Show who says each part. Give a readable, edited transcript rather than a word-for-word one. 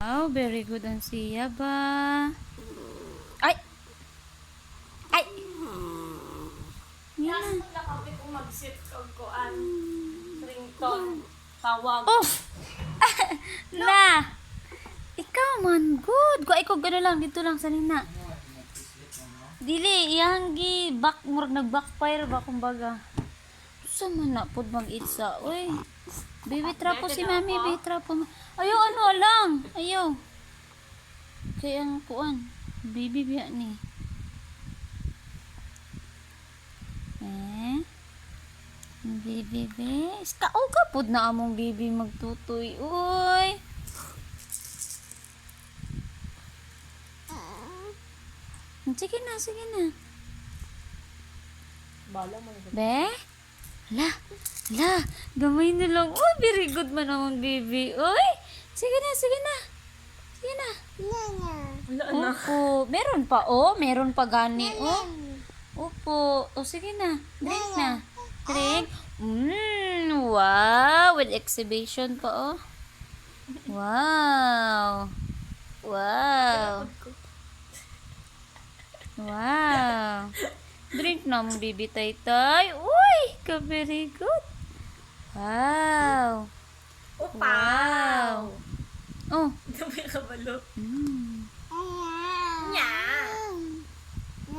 Speaker 1: Wow, very good ang siya ba? Ay! Ay! Yan na.
Speaker 2: Nakapit kong mag-sit ko an ringtone. Tawag.
Speaker 1: Oh! Na! Ikaw man, good. Kung ikaw gano'n lang, dito lang sa nina. Dili, iyang back, murag nag-backfire ba, kumbaga. Sa man na, pod mag-itsa. Uy, baby trapo si mami, baby trapo. Ayaw, ano lang. Ayaw. Kaya ang kuan, baby biya ni. Baby, bes. Kauga pod na among baby magtutoy. Uy. Sige na, sige na.
Speaker 2: Bala mo na.
Speaker 1: Be? La, gamay na lang. Uy, very good man naman, baby. Uy, sige na, sige na. Sige na.
Speaker 2: Wala na.
Speaker 1: Opo, meron pa, oh. Meron pa gani, oh. Opo. O, sige na. Drink na. Drink. Wow. With exhibition pa, oh. Wow. Wow. Wow. Drink na mong baby tay-tay. Uy, ka very good. Wow.
Speaker 2: Upaw!
Speaker 1: Wow. Oh.
Speaker 2: Dami ka balo.
Speaker 1: Mm.